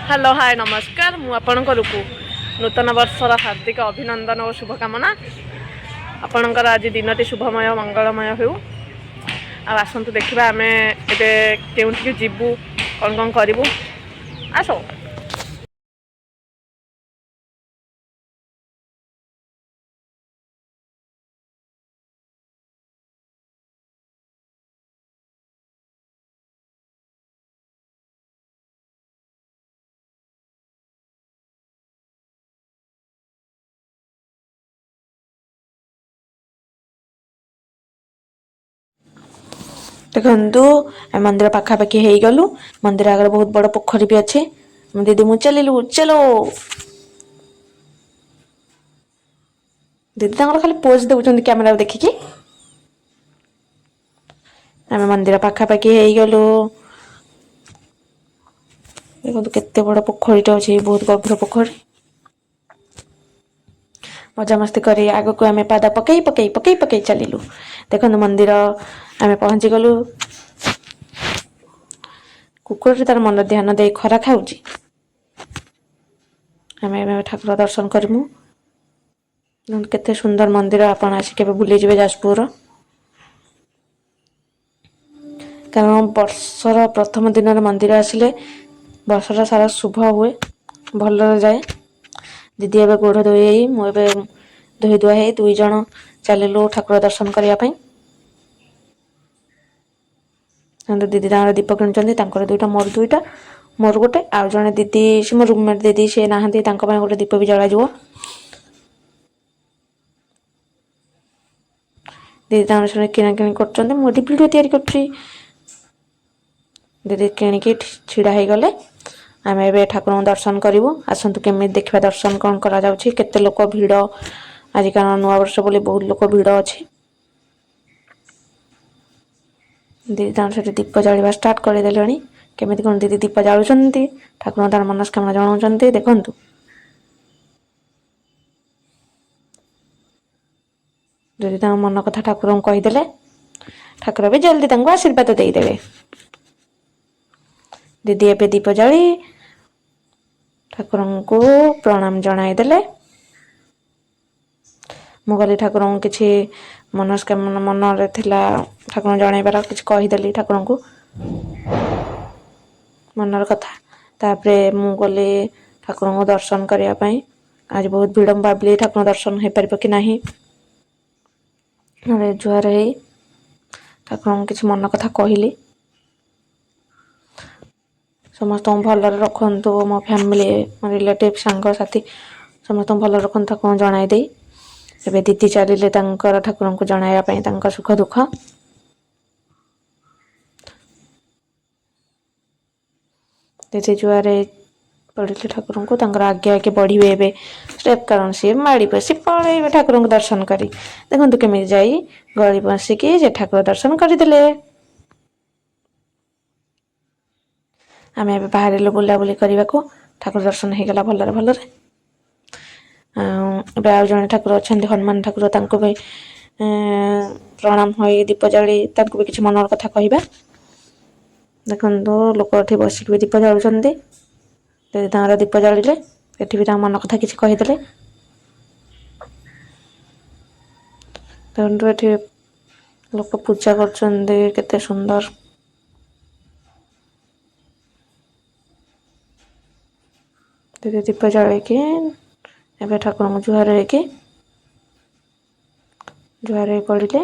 Hello hi नमस्कार मु आपणकू नूतन वर्षर हार्दिक अभिनंदन और शुभकामना। आपणकर आज दिन शुभमय मंगलमय हो। आसतु देखा आम एवं जीवु कौन कौन करूँ आस। देखु मंदिर पाखापाखि हो गलु। मंदिर आगे बहुत बड़ पोखरी भी अच्छे। दीदी मु चलू चलो। दीदी खाली पोज दौरान कैमेरा देखिकी। आम मंदिर पाखापाखि हो गलु। देखो केते बड़ पोखरीटे अच्छे, बहुत गभीर पोखरी। मजामस्ती कर आग को आम पाद पकई पकई पकई पकई चलू। देखो मंदिर आम पहुंची गलु। कुकुर तार मन ध्यान दे खरा खाऊँ। आम ठाकुर दर्शन करमु। केते सुंदर मंदिर आपण आसिक बुली जाए जाजपुर। कारण वर्षर प्रथम दिन मंदिर आसिले वर्षटा सारा शुभ हुए, भल जाए। दीदी एवं गोड़ धोई मुझे धोई धुआ है दुई जन चलू ठाकुर दर्शन करने। दीदी दीप किणुच्च दुईटा मोर गोटे आउ जड़े दीदी से मो रूममेट दीदी से ना गोटे दीप भी जल। दीदी से किणाकिणी कर भिडियो तैयारी कर। दीदी किणिकी छिड़ा हो गले। आम ए ठाकुर दर्शन करूँ। आसतु केमी देखा दर्शन कौन करते लोक भिड़ आज कारण नुआ वर्ष बोली बहुत लोक भिड़ अच्छे। दीदी से दीप जलवा स्टार्ट करदे। केमी कौन दीदी दीप जालुंट ठाकुर तार मनस्कामना जनाऊँ। देखु दीदी मन कथा ठाकुर को कहीदे। ठाकुर भी जल्दी आशीर्वाद देदेवे। दीदी एवं दीप जाली ठाकुर को प्रणाम जनाईदेले। मु गली ठाकुर को किसी मनस्कामना मन ठाकुर जनइबार किसी कहीदेली ठाकुर को मनर कथा। तापरे मु गली ठाकुर को दर्शन करने। आज बहुत भिड़ भाविली ठाकुर दर्शन हो पार कि नहीं। जुआर है ठाकुर को किसी मन कथा कहली। समस्त भल रखु मो फैमिली मो रिलेटिव सांग साथी समस्त भल रखु ठाकुर जनईदे। एबे दीदी चलिए ठाकुर को जनवाई सुख दुख। दीदी जुआर पड़े ठाकुर को आगे आगे बढ़े ए स्टेप कारण सी माड़ी बसी पड़े ठाकुर को दर्शन कर। देखु केमी जा गली बसिकी जे ठाकुर दर्शन करदे। आम ए बाहर बुलाबुली करने को ठाकुर दर्शन हो गला भलरे भलरे। आउ जड़े ठाकुर अच्छा हनुमान ठाकुर भी प्रणाम हो दीप जाली भी किसी मनर कथा कहवा। देखु लोक ये बसिक भी दीप जालुंट। दीदी दीप जालिले एटी भी मन कथा किसी कहीदे। देखो ये लोक पूजा करते सुंदर। दीदी दीप जलैकी एवं ठाकुर को जुहार हो पड़े।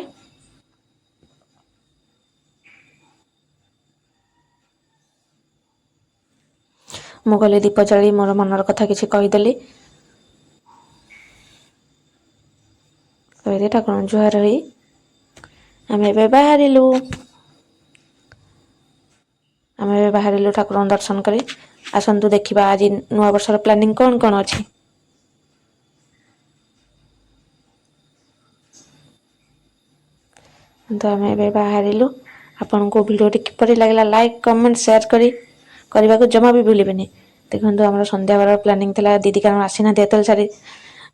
मु गली दीप जाली मोर मनर कथा किसी कहीदेली। कही ठाकुर जुहार हो आम ए बाहर ठाकुर दर्शन कर। आसतु देखा आज नुआ वर्षर प्लानिंग कौन कौन अच्छी। तो आम ए बाहर आपण को वीडियो किपर लगे लाइक कमेंट शेयर करने को जमा भी भूलें। देखो आम संध्या बार प्लानिंग था दीदी कारण आसीना एत सारी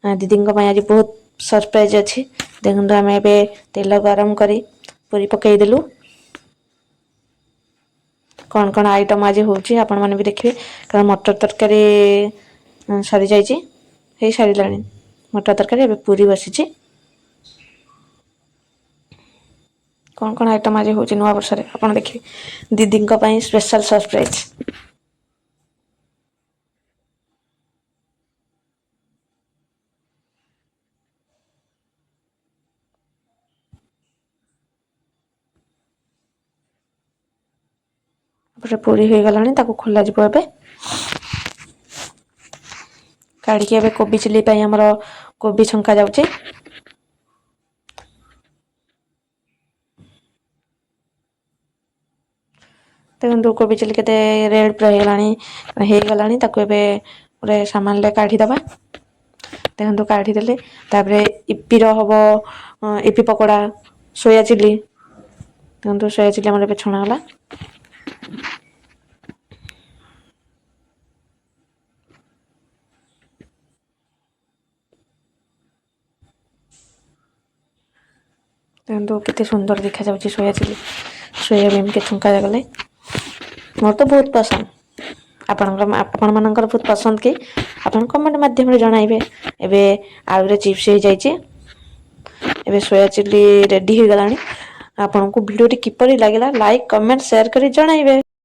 दीदी आज बहुत सरप्राइज अच्छी। देखो आम ए तेल गरम कर पूरी पकईदेलु କ'ଣ କ'ଣ ଆଇଟମ୍ ଆଜି ହେଉଛି ଆପଣମାନେ ବି ଦେଖିବେ। କାରଣ ମଟର ତରକାରୀ ସରିଯାଇଛି, ହେଇସାରିଲାଣି ମଟର ତରକାରୀ। ଏବେ ପୁରୀ ବସିଛି। କ'ଣ କ'ଣ ଆଇଟମ୍ ଆଜି ହେଉଛି ନୂଆ ବର୍ଷରେ ଆପଣ ଦେଖିବେ। ଦିଦିଙ୍କ ପାଇଁ ସ୍ପେଶାଲ୍ ସରପ୍ରାଇଜ୍। ତାପରେ ପୁରୀ ହେଇଗଲାଣି, ତାକୁ ଖୋଲାଯିବ ଏବେ। କାଢ଼ିକି ଏବେ କୋବି ଚିଲି ପାଇଁ ଆମର କୋବି ଛଙ୍କା ଯାଉଛି। ଦେଖନ୍ତୁ କୋବି ଚିଲି କେତେ ରେଡ୍ ପୁରା ହେଇଗଲାଣି। ତାକୁ ଏବେ ଗୋଟେ ସାମାନରେ କାଢ଼ିଦେବା। ଦେଖନ୍ତୁ କାଢ଼ିଦେଲେ। ତାପରେ ଇପିର ହେବ ଇପି ପକୋଡ଼ା, ସୋୟା ଚିଲି। ଦେଖନ୍ତୁ ସୋୟା ଚିଲି ଆମର ଏବେ ଛଣାଗଲା। ଦେଖନ୍ତୁ କେତେ ସୁନ୍ଦର ଦେଖାଯାଉଛି ସୋୟା ଚିଲି। ସୋୟାବିନ୍କେ ଛଙ୍କା ଗଲେ ମୋର ତ ବହୁତ ପସନ୍ଦ। ଆପଣମାନଙ୍କର ବହୁତ ପସନ୍ଦ କି ଆପଣ କମେଣ୍ଟ ମାଧ୍ୟମରେ ଜଣାଇବେ। ଏବେ ଆଳୁରେ ଚିପ୍ସ ହେଇଯାଇଛି। ଏବେ ସୋୟା ଚିଲି ରେଡ଼ି ହେଇଗଲାଣି। ଆପଣଙ୍କୁ ଭିଡ଼ିଓଟି କିପରି ଲାଗିଲା ଲାଇକ୍ କମେଣ୍ଟ ସେୟାର କରି ଜଣାଇବେ।